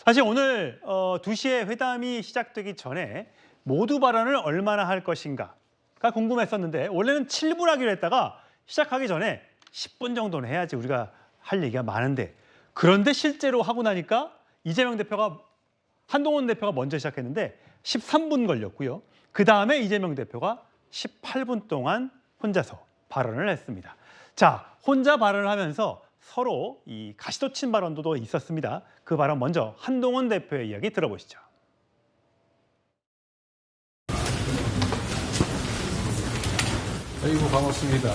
사실 오늘 2시에 회담이 시작되기 전에 모두 발언을 얼마나 할 것인가가 궁금했었는데 원래는 7분 하기로 했다가 시작하기 전에 10분 정도는 해야지 우리가 할 얘기가 많은데 그런데 실제로 하고 나니까 한동훈 대표가 먼저 시작했는데 13분 걸렸고요. 그다음에 이재명 대표가 18분 동안 혼자서 발언을 했습니다. 자, 혼자 발언을 하면서 서로 이 가시돋친 발언도 있었습니다. 그 발언 먼저 한동훈 대표의 이야기 들어보시죠. 아이고 반갑습니다.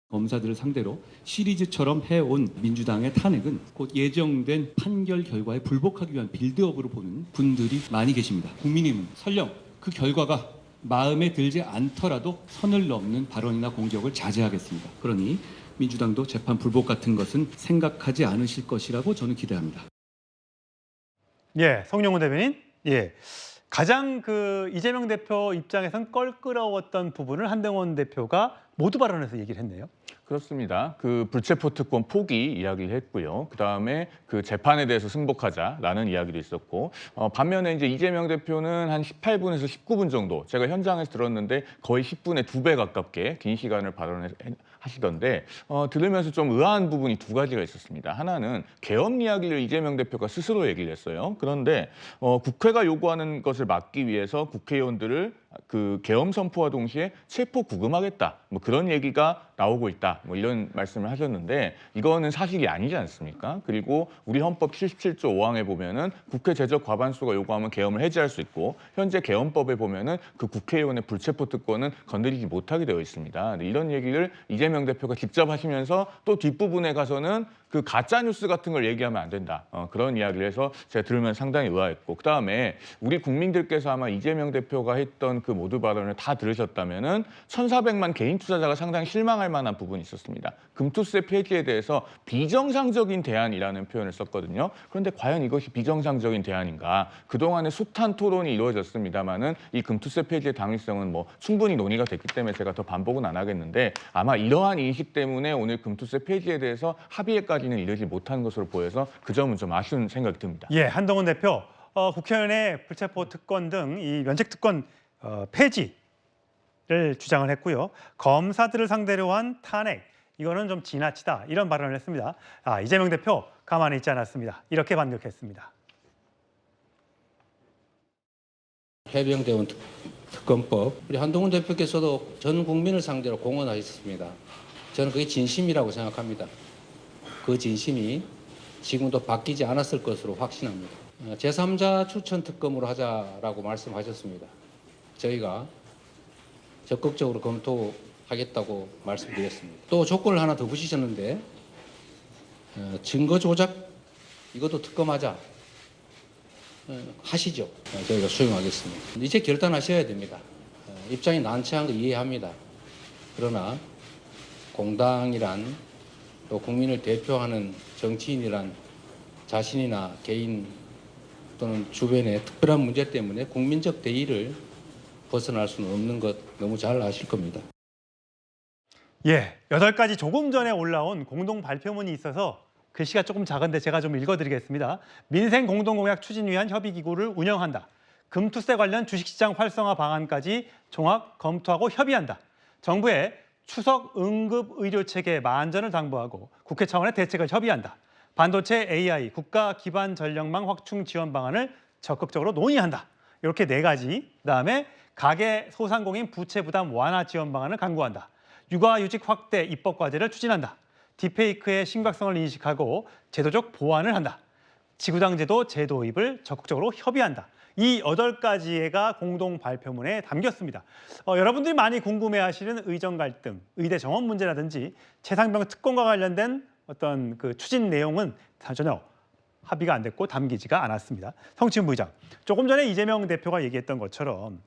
검사들을 상대로 시리즈처럼 해온 민주당의 탄핵은 곧 예정된 판결 결과에 불복하기 위한 빌드업으로 보는 분들이 많이 계십니다. 국민의힘은 설령 그 결과가 마음에 들지 않더라도 선을 넘는 발언이나 공격을 자제하겠습니다. 그러니 민주당도 재판 불복 같은 것은 생각하지 않으실 것이라고 저는 기대합니다. 예, 성룡훈 대변인. 예. 가장 이재명 대표 입장에선 껄끄러웠던 부분을 한동훈 대표가 모두 발언에서 얘기를 했네요. 그렇습니다. 그 불체포 특권 포기 이야기를 했고요. 그다음에 그 재판에 대해서 승복하자라는 이야기도 있었고 반면에 이제 이재명 대표는 한 18분에서 19분 정도 제가 현장에서 들었는데 거의 10분의 2배 가깝게 긴 시간을 발언하시던데 들으면서 좀 의아한 부분이 두 가지가 있었습니다. 하나는 계엄 이야기를 이재명 대표가 스스로 얘기를 했어요. 그런데 국회가 요구하는 것을 막기 위해서 국회의원들을 그 계엄 선포와 동시에 체포 구금하겠다. 뭐 그런 얘기가 나오고 있다. 뭐 이런 말씀을 하셨는데 이거는 사실이 아니지 않습니까? 그리고 우리 헌법 77조 5항에 보면은 국회 제적 과반수가 요구하면 계엄을 해제할 수 있고 현재 계엄법에 보면은 그 국회의원의 불체포 특권은 건드리지 못하게 되어 있습니다. 이런 얘기를 이재명 대표가 직접 하시면서 또 뒷부분에 가서는 그 가짜 뉴스 같은 걸 얘기하면 안 된다. 그런 이야기를 해서 제가 들으면 상당히 의아했고 그다음에 우리 국민들께서 아마 이재명 대표가 했던 그 모두 발언을 다 들으셨다면은 1,400만 개인 투자자가 상당히 실망할 만한 부분이 있었습니다. 금투세 폐지에 대해서 비정상적인 대안이라는 표현을 썼거든요. 그런데 과연 이것이 비정상적인 대안인가? 그동안에 숱한 토론이 이루어졌습니다만은 이 금투세 폐지의 당위성은 뭐 충분히 논의가 됐기 때문에 제가 더 반복은 안 하겠는데 아마 이러한 인식 때문에 오늘 금투세 폐지에 대해서 합의에까지는 이르지 못한 것으로 보여서 그 점은 좀 아쉬운 생각이 듭니다. 예, 한동훈 대표 국회의원의 불체포 특권 등 이 면책 특권 폐지를 주장을 했고요. 검사들을 상대로 한 탄핵, 이거는 좀 지나치다 이런 발언을 했습니다. 이재명 대표 가만히 있지 않았습니다. 이렇게 반격했습니다. 해병대원 특검법, 우리 한동훈 대표께서도 전 국민을 상대로 공언하셨습니다. 저는 그게 진심이라고 생각합니다. 그 진심이 지금도 바뀌지 않았을 것으로 확신합니다. 제3자 추천 특검으로 하자라고 말씀하셨습니다. 저희가 적극적으로 검토하겠다고 말씀드렸습니다. 또 조건을 하나 더 붙이셨는데 증거 조작 이것도 특검하자 하시죠. 저희가 수용하겠습니다. 이제 결단하셔야 됩니다. 입장이 난처한 거 이해합니다. 그러나 공당이란 또 국민을 대표하는 정치인이란 자신이나 개인 또는 주변의 특별한 문제 때문에 국민적 대의를 벗어날 수는 없는 것 너무 잘 아실 겁니다. 예, 8가지 조금 전에 올라온 공동 발표문이 있어서 글씨가 조금 작은데 제가 좀 읽어드리겠습니다. 민생 공동공약 추진 위한 협의기구를 운영한다. 금투세 관련 주식시장 활성화 방안까지 종합 검토하고 협의한다. 정부의 추석 응급의료체계 만전을 당부하고 국회 차원의 대책을 협의한다. 반도체 AI 국가 기반 전력망 확충 지원 방안을 적극적으로 논의한다. 이렇게 4가지. 그다음에 가계 소상공인 부채 부담 완화 지원 방안을 강구한다. 육아휴직 확대 입법 과제를 추진한다. 딥페이크의 심각성을 인식하고 제도적 보완을 한다. 지구당제도 제도 도입을 적극적으로 협의한다. 이 8가지가 공동 발표문에 담겼습니다. 여러분들이 많이 궁금해하시는 의정 갈등, 의대 정원 문제라든지 최상병 특권과 관련된 어떤 그 추진 내용은 전혀 합의가 안 됐고 담기지가 않았습니다. 성치훈 부의장, 조금 전에 이재명 대표가 얘기했던 것처럼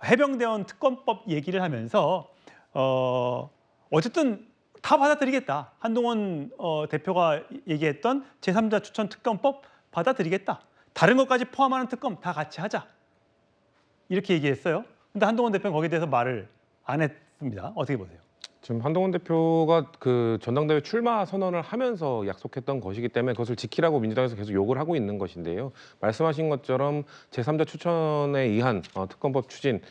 해병대원 특검법 얘기를 하면서 어쨌든 다 받아들이겠다. 한동훈 대표가 얘기했던 제3자 추천 특검법 받아들이겠다. 다른 것까지 포함하는 특검 다 같이 하자. 이렇게 얘기했어요. 근데 한동훈 대표는 거기에 대해서 말을 안 했습니다. 어떻게 보세요? 지금 한동훈 대표가 그 전당대회 출마 선언을 하면서 약속했던 것이기 때문에 그것을 지키라고 민주당에서 계속 요구를 하고 있는 것인데요. 말씀하신 것처럼 제3자 추천에 의한 특검법 추진,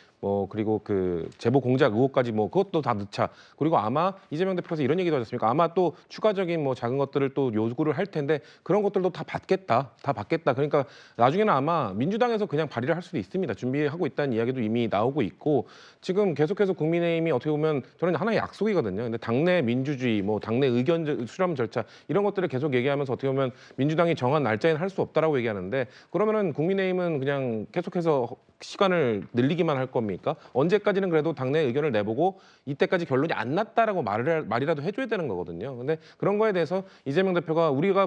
그리고 그 제보 공작 의혹까지 그것도 다 넣자. 그리고 아마 이재명 대표께서 이런 얘기도 하셨습니까? 아마 또 추가적인 작은 것들을 또 요구를 할 텐데 그런 것들도 다 받겠다. 그러니까 나중에는 아마 민주당에서 그냥 발의를 할 수도 있습니다. 준비하고 있다는 이야기도 이미 나오고 있고 지금 계속해서 국민의힘이 어떻게 보면 저는 하나의 약속이거든요. 근데 당내 민주주의, 당내 의견 수렴 절차 이런 것들을 계속 얘기하면서 어떻게 보면 민주당이 정한 날짜에는 할 수 없다라고 얘기하는데 그러면은 국민의힘은 그냥 계속해서 시간을 늘리기만 할 겁니까? 언제까지는 그래도 당내 의견을 내보고 이때까지 결론이 안 났다라고 말이라도 해줘야 되는 거거든요. 근데 그런 거에 대해서 이재명 대표가 우리가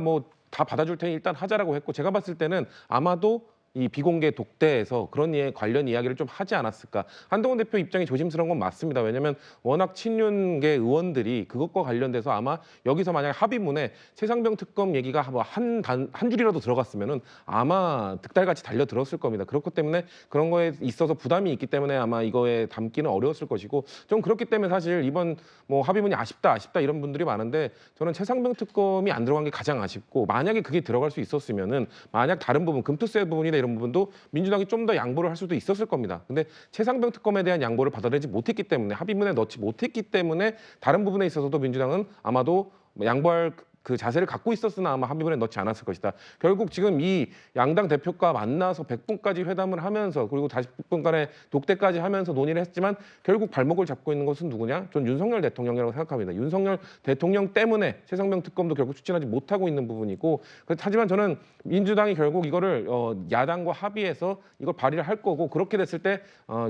다 받아줄 테니 일단 하자라고 했고 제가 봤을 때는 아마도 이 비공개 독대에서 그런 관련 이야기를 좀 하지 않았을까. 한동훈 대표 입장이 조심스러운 건 맞습니다. 왜냐하면 워낙 친윤계 의원들이 그것과 관련돼서 아마 여기서 만약 합의문에 최상병 특검 얘기가 한 줄이라도 들어갔으면은 아마 득달같이 달려들었을 겁니다. 그렇기 때문에 그런 거에 있어서 부담이 있기 때문에 아마 이거에 담기는 어려웠을 것이고 좀 그렇기 때문에 사실 이번 합의문이 아쉽다 이런 분들이 많은데 저는 최상병 특검이 안 들어간 게 가장 아쉽고 만약에 그게 들어갈 수 있었으면은 만약 다른 부분 금투세 부분이나 이런 부분도 민주당이 좀 더 양보를 할 수도 있었을 겁니다. 근데 최상병 특검에 대한 양보를 받아들이지 못했기 때문에 합의문에 넣지 못했기 때문에 다른 부분에 있어서도 민주당은 아마도 양보할 그 자세를 갖고 있었으나 아마 합의문에 넣지 않았을 것이다. 결국 지금 이 양당 대표가 만나서 100분까지 회담을 하면서 그리고 40분간의 독대까지 하면서 논의를 했지만 결국 발목을 잡고 있는 것은 누구냐? 전 윤석열 대통령이라고 생각합니다. 윤석열 대통령 때문에 최상병 특검도 결국 추진하지 못하고 있는 부분이고 하지만 저는 민주당이 결국 이거를 야당과 합의해서 이걸 발의를 할 거고 그렇게 됐을 때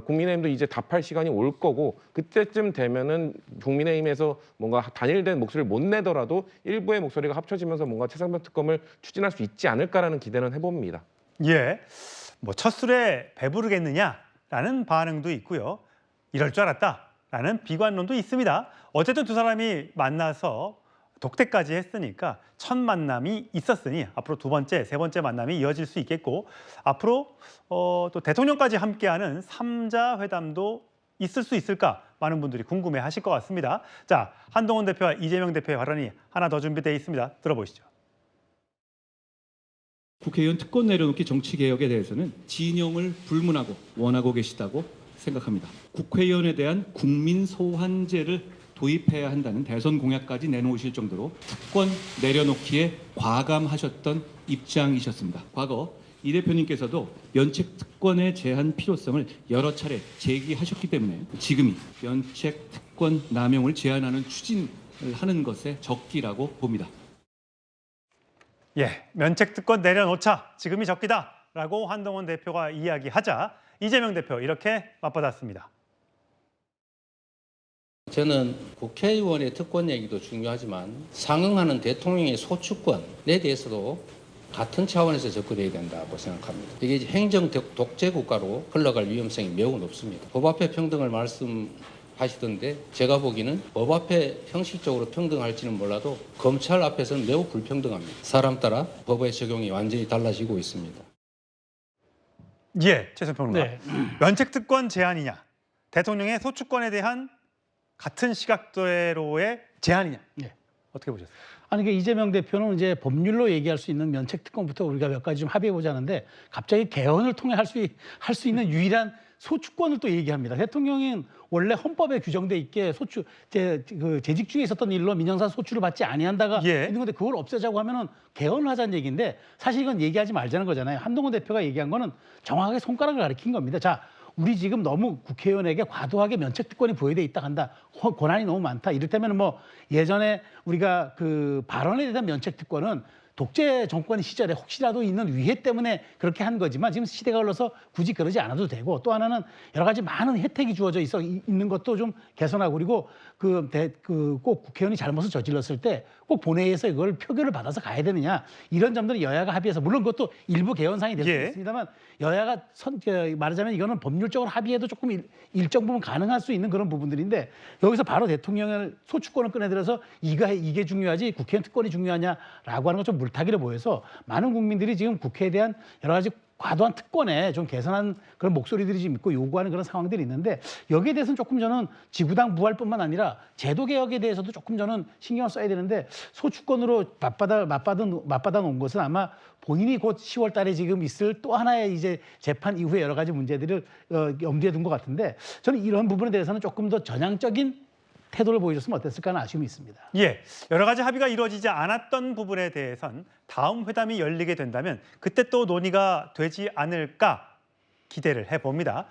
국민의힘도 이제 답할 시간이 올 거고 그때쯤 되면은 국민의힘에서 뭔가 단일된 목소리를 못 내더라도 일부의 목소리가 합쳐지면서 뭔가 최상병 특검을 추진할 수 있지 않을까라는 기대는 해봅니다. 예, 첫 술에 배부르겠느냐라는 반응도 있고요. 이럴 줄 알았다라는 비관론도 있습니다. 어쨌든 두 사람이 만나서 독대까지 했으니까 첫 만남이 있었으니 앞으로 두 번째, 세 번째 만남이 이어질 수 있겠고 앞으로 또 대통령까지 함께하는 3자 회담도 있을 수 있을까? 많은 분들이 궁금해하실 것 같습니다. 자, 한동훈 대표와 이재명 대표의 발언이 하나 더 준비되어 있습니다. 들어보시죠. 국회의원 특권 내려놓기 정치개혁에 대해서는 진영을 불문하고 원하고 계시다고 생각합니다. 국회의원에 대한 국민 소환제를 도입해야 한다는 대선 공약까지 내놓으실 정도로 특권 내려놓기에 과감하셨던 입장이셨습니다. 과거 이 대표님께서도 면책 특권의 제한 필요성을 여러 차례 제기하셨기 때문에 지금이 면책 특권 남용을 제한하는 추진을 하는 것에 적기라고 봅니다. 예, 면책 특권 내려놓자. 지금이 적기다라고 한동훈 대표가 이야기하자 이재명 대표 이렇게 맞받았습니다. 저는 국회의원의 특권 얘기도 중요하지만 상응하는 대통령의 소추권에 대해서도 같은 차원에서 접근해야 된다고 생각합니다. 이게 행정 독재 국가로 흘러갈 위험성이 매우 높습니다. 법 앞에 평등을 말씀하시던데 제가 보기에는 법 앞에 형식적으로 평등할지는 몰라도 검찰 앞에서는 매우 불평등합니다. 사람 따라 법의 적용이 완전히 달라지고 있습니다. 예, 최선 평론가. 네. 면책 특권 제한이냐, 대통령의 소추권에 대한 같은 시각대로의 제한이냐. 네. 어떻게 보셨어요? 아니 그러니까 이재명 대표는 이제 법률로 얘기할 수 있는 면책 특권부터 우리가 몇 가지 좀 합의해 보자는데 갑자기 개헌을 통해 할 수 있는 유일한 소추권을 또 얘기합니다. 대통령은 원래 헌법에 규정돼 있게 재직 중에 있었던 일로 민영사 소추를 받지 아니한다가 예. 있는 건데 그걸 없애자고 하면은 개헌을 하자는 얘기인데 사실 이건 얘기하지 말자는 거잖아요. 한동훈 대표가 얘기한 거는 정확하게 손가락을 가리킨 겁니다. 자, 우리 지금 너무 국회의원에게 과도하게 면책 특권이 부여돼 있다 한다. 권한이 너무 많다. 이를테면 예전에 우리가 그 발언에 대한 면책 특권은 독재 정권 시절에 혹시라도 있는 위해 때문에 그렇게 한 거지만 지금 시대가 흘러서 굳이 그러지 않아도 되고 또 하나는 여러 가지 많은 혜택이 주어져 있는 것도 좀 개선하고 그리고 꼭 국회의원이 잘못을 저질렀을 때 꼭 본회의에서 이걸 표결을 받아서 가야 되느냐 이런 점들은 여야가 합의해서 물론 그것도 일부 개헌상이 될 수 예. 있습니다만 여야가 말하자면 이거는 법률적으로 합의해도 조금 일정 부분 가능할 수 있는 그런 부분들인데 여기서 바로 대통령의 소추권을 꺼내들어서 이게 중요하지 국회의원 특권이 중요하냐라고 하는 건 좀 물타기로 보여서 많은 국민들이 지금 국회에 대한 여러 가지 과도한 특권에 좀 개선한 그런 목소리들이 좀 있고 요구하는 그런 상황들이 있는데 여기에 대해서는 조금 저는 지구당 부활뿐만 아니라 제도 개혁에 대해서도 조금 저는 신경을 써야 되는데 소추권으로 맞받아 놓은 것은 아마 본인이 곧 10월 달에 지금 있을 또 하나의 이제 재판 이후에 여러 가지 문제들을 염두에 둔 것 같은데 저는 이런 부분에 대해서는 조금 더 전향적인 태도를 보여줬으면 어땠을까 하는 아쉬움이 있습니다. 예, 여러 가지 합의가 이루어지지 않았던 부분에 대해선 다음 회담이 열리게 된다면 그때 또 논의가 되지 않을까 기대를 해봅니다.